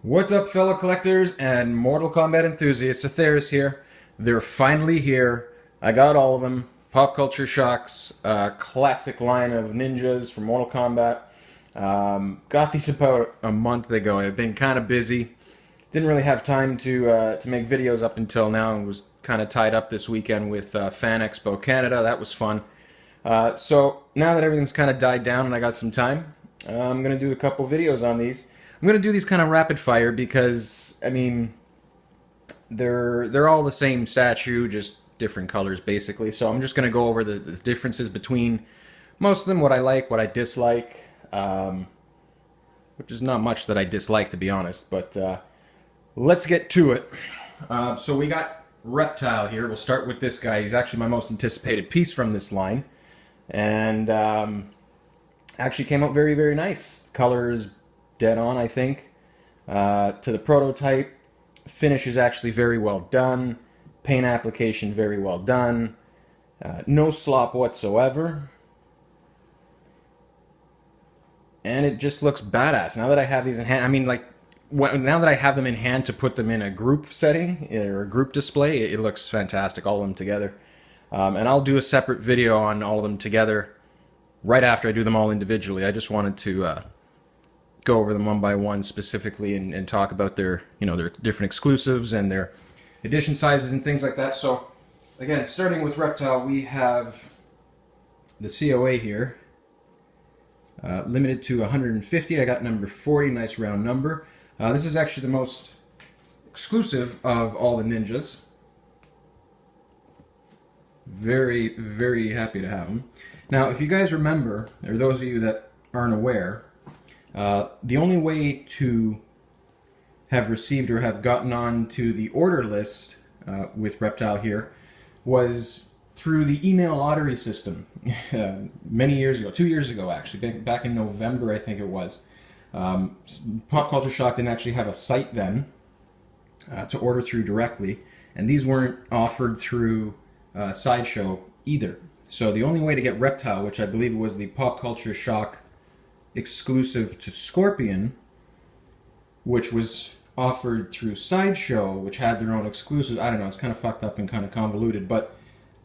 What's up, fellow collectors and Mortal Kombat enthusiasts? Atheris here. They're finally here. I got all of them. Pop Culture Shock's classic line of ninjas from Mortal Kombat. Got these about a month ago. I've been kind of busy. Didn't really have time to make videos up until now, and was kind of tied up this weekend with Fan Expo Canada. That was fun. So now that everything's kind of died down and I got some time, I'm gonna do a couple videos on these. I'm gonna do these kind of rapid fire because I mean they're all the same statue, just different colors basically. So I'm just gonna go over the differences between most of them, what I like, what I dislike, which is not much that I dislike to be honest. But let's get to it. So we got Reptile here. We'll start with this guy. He's actually my most anticipated piece from this line, and actually came out very, very nice. Color is dead on, I think. To the prototype, finish is actually very well done. Paint application very well done. No slop whatsoever. And it just looks badass. Now that I have these in hand, I mean, like, now that I have them in hand to put them in a group setting or a group display, it looks fantastic, all of them together. And I'll do a separate video on all of them together right after I do them all individually. I just wanted to go over them one by one specifically and talk about their, their different exclusives and their edition sizes and things like that. So again, starting with Reptile, we have the COA here, limited to 150. I got number 40, nice round number. This is actually the most exclusive of all the ninjas. Very, very happy to have them. Now, if you guys remember, or those of you that aren't aware, the only way to have received or have gotten on to the order list with Reptile here was through the email lottery system many years ago, 2 years ago actually, back in November I think it was. Pop Culture Shock didn't actually have a site then to order through directly, and these weren't offered through Sideshow either. So the only way to get Reptile, which I believe was the Pop Culture Shock exclusive to Scorpion, which was offered through Sideshow, which had their own exclusive. I don't know, it's kind of fucked up and kind of convoluted, but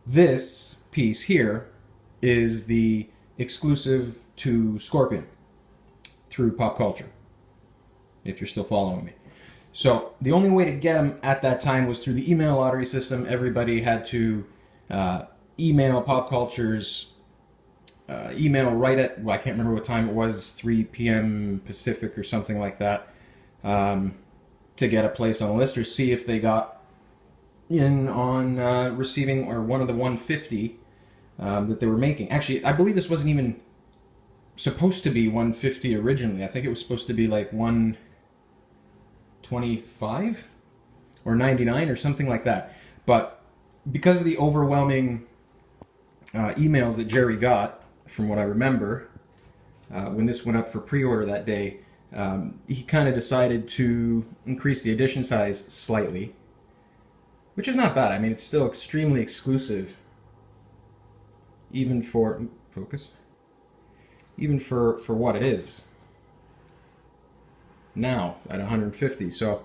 this piece here is the exclusive to Scorpion through Pop Culture, if you're still following me. So the only way to get them at that time was through the email lottery system. Everybody had to email Pop Culture's email right at, well, I can't remember what time it was, 3 p.m. Pacific or something like that, to get a place on the list or see if they got in on receiving or one of the 150 that they were making. Actually, I believe this wasn't even supposed to be 150 originally. I think it was supposed to be like 125 or 99 or something like that. But because of the overwhelming emails that Jerry got, from what I remember, when this went up for pre-order that day, he kind of decided to increase the edition size slightly, which is not bad. I mean, it's still extremely exclusive, even for even for what it is now at 150. So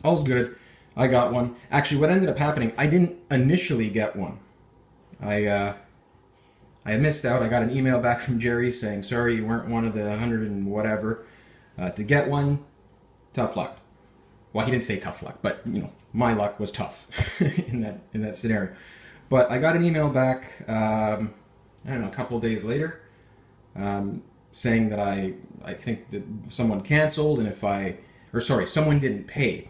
all's good. I got one. Actually, what ended up happening, I didn't initially get one. I missed out. I got an email back from Jerry saying, sorry, you weren't one of the 100 and whatever. To get one, tough luck. Well, he didn't say tough luck, but, my luck was tough in that scenario. But I got an email back, I don't know, a couple of days later, saying that I think that someone canceled, and someone didn't pay.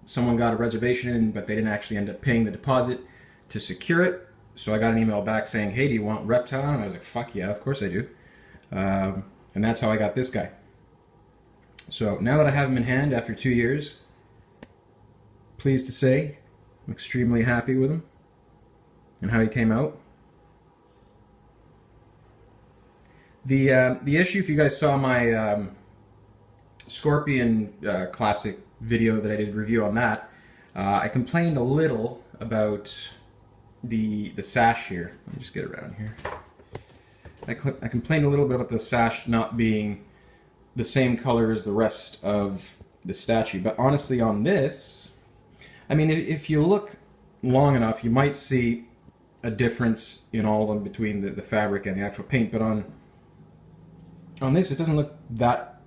Someone got a reservation in, but they didn't actually end up paying the deposit to secure it. So I got an email back saying, hey, do you want Reptile? And I was like, fuck yeah, of course I do. And that's how I got this guy. So now that I have him in hand after 2 years, pleased to say, I'm extremely happy with him and how he came out. The issue, if you guys saw my Scorpion Classic video that I did review on that, I complained a little about the sash here. Let me just get around here. I complained a little bit about the sash not being the same color as the rest of the statue. But honestly, on this, I mean, if you look long enough, you might see a difference in all of them between the fabric and the actual paint. But on this, it doesn't look that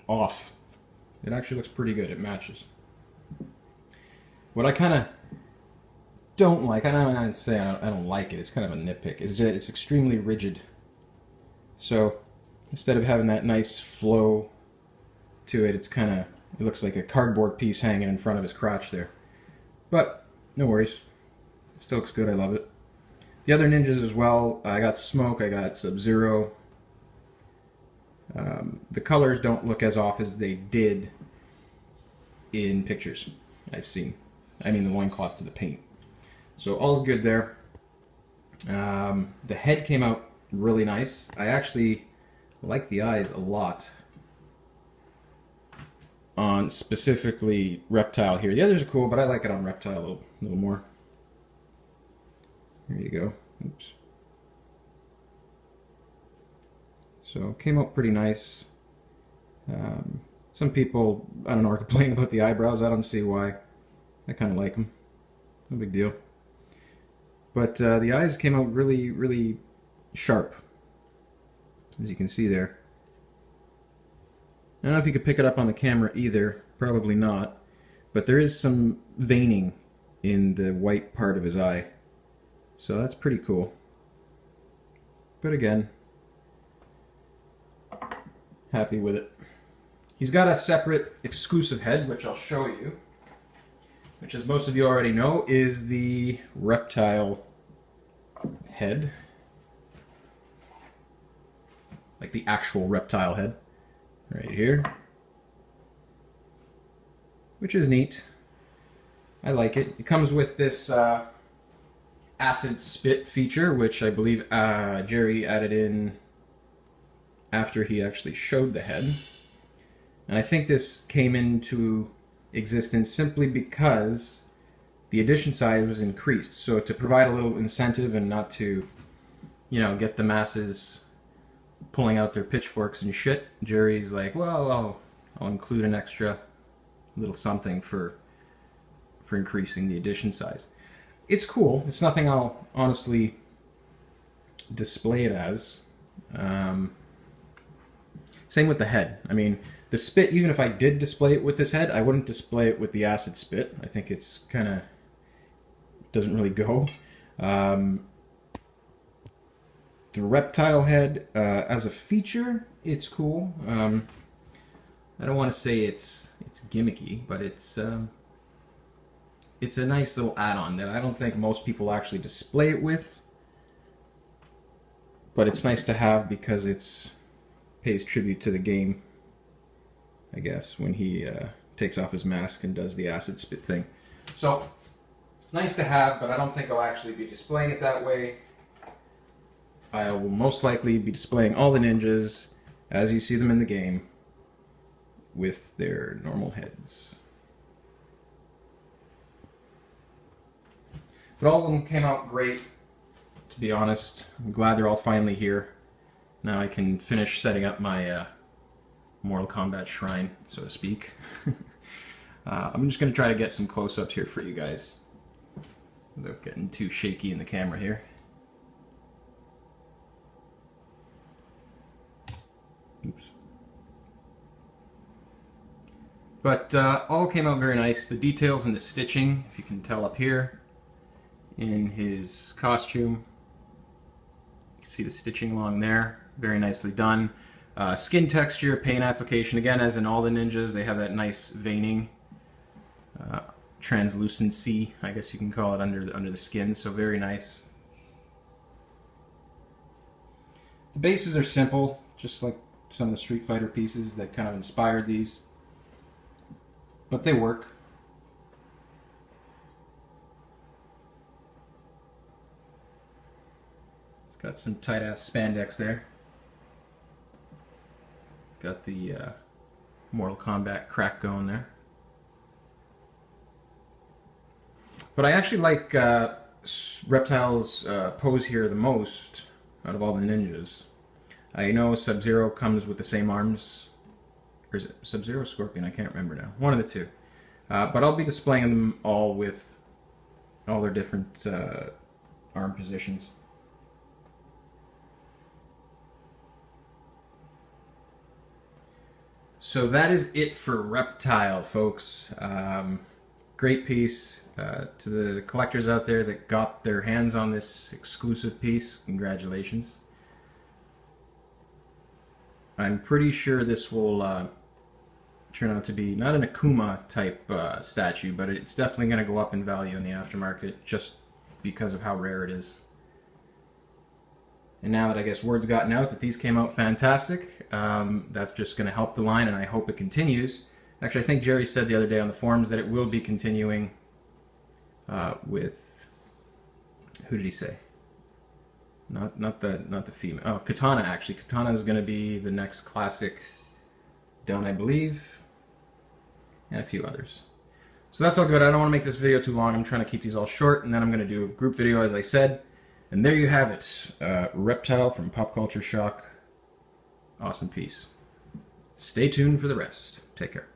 off. It actually looks pretty good. It matches. What I kind of don't like, I don't say I don't like it, it's kind of a nitpick, is that it's extremely rigid. So instead of having that nice flow to it, it looks like a cardboard piece hanging in front of his crotch there. But no worries. It still looks good. I love it. The other ninjas as well, I got Smoke, I got Sub-Zero. The colors don't look as off as they did in pictures I've seen. I mean the loincloth to the paint. So all's good there. The head came out really nice. I actually like the eyes a lot on specifically Reptile here. The others are cool, but I like it on Reptile a little more. There you go. Oops. So came out pretty nice. Some people, I don't know, are complaining about the eyebrows. I don't see why. I kind of like them. No big deal. But the eyes came out really, really sharp, as you can see there. I don't know if you could pick it up on the camera either. Probably not. But there is some veining in the white part of his eye. So that's pretty cool. But again, happy with it. He's got a separate exclusive head, which I'll show you. Which, as most of you already know, is the Reptile head. Like the actual Reptile head. Right here. Which is neat. I like it. It comes with this acid spit feature, which I believe Jerry added in after he actually showed the head. And I think this came into existence simply because the edition size was increased. So to provide a little incentive and not to, you know, get the masses pulling out their pitchforks and shit, Jerry's like, well, I'll include an extra little something for increasing the edition size. It's cool. It's nothing I'll honestly display it as. Same with the head. I mean, the spit, even if I did display it with this head, I wouldn't display it with the acid spit. I think it's kind of doesn't really go. The Reptile head, as a feature, it's cool. I don't want to say it's gimmicky, but it's a nice little add-on that I don't think most people actually display it with. But it's nice to have because it's pays tribute to the game, I guess, when he takes off his mask and does the acid spit thing. So, nice to have, but I don't think I'll actually be displaying it that way. I will most likely be displaying all the ninjas as you see them in the game with their normal heads. But all of them came out great, to be honest. I'm glad they're all finally here. Now I can finish setting up my Mortal Kombat shrine, so to speak. I'm just going to try to get some close-ups here for you guys without getting too shaky in the camera here. Oops. But all came out very nice. The details and the stitching, if you can tell up here, in his costume. You can see the stitching along there. Very nicely done. Skin texture, paint application, again, as in all the ninjas, they have that nice veining, translucency, I guess you can call it, under the skin, so very nice. The bases are simple, just like some of the Street Fighter pieces that kind of inspired these, but they work. It's got some tight-ass spandex there. Got the Mortal Kombat crack going there. But I actually like Reptile's pose here the most out of all the ninjas. I know Sub-Zero comes with the same arms Or is it Sub-Zero Scorpion? I can't remember now. One of the two. But I'll be displaying them all with all their different arm positions. So that is it for Reptile, folks. Great piece. To the collectors out there that got their hands on this exclusive piece, congratulations. I'm pretty sure this will turn out to be not an Akuma type statue, but it's definitely going to go up in value in the aftermarket just because of how rare it is. And now that I guess word's gotten out that these came out fantastic, that's just going to help the line, and I hope it continues. Actually, I think Jerry said the other day on the forums that it will be continuing with, who did he say? Not the female. Oh, Katana, actually. Katana is going to be the next Klassic down, I believe, and a few others. So that's all good. I don't want to make this video too long. I'm trying to keep these all short, and then I'm going to do a group video, as I said. And there you have it. Reptile from Pop Culture Shock. Awesome piece. Stay tuned for the rest. Take care.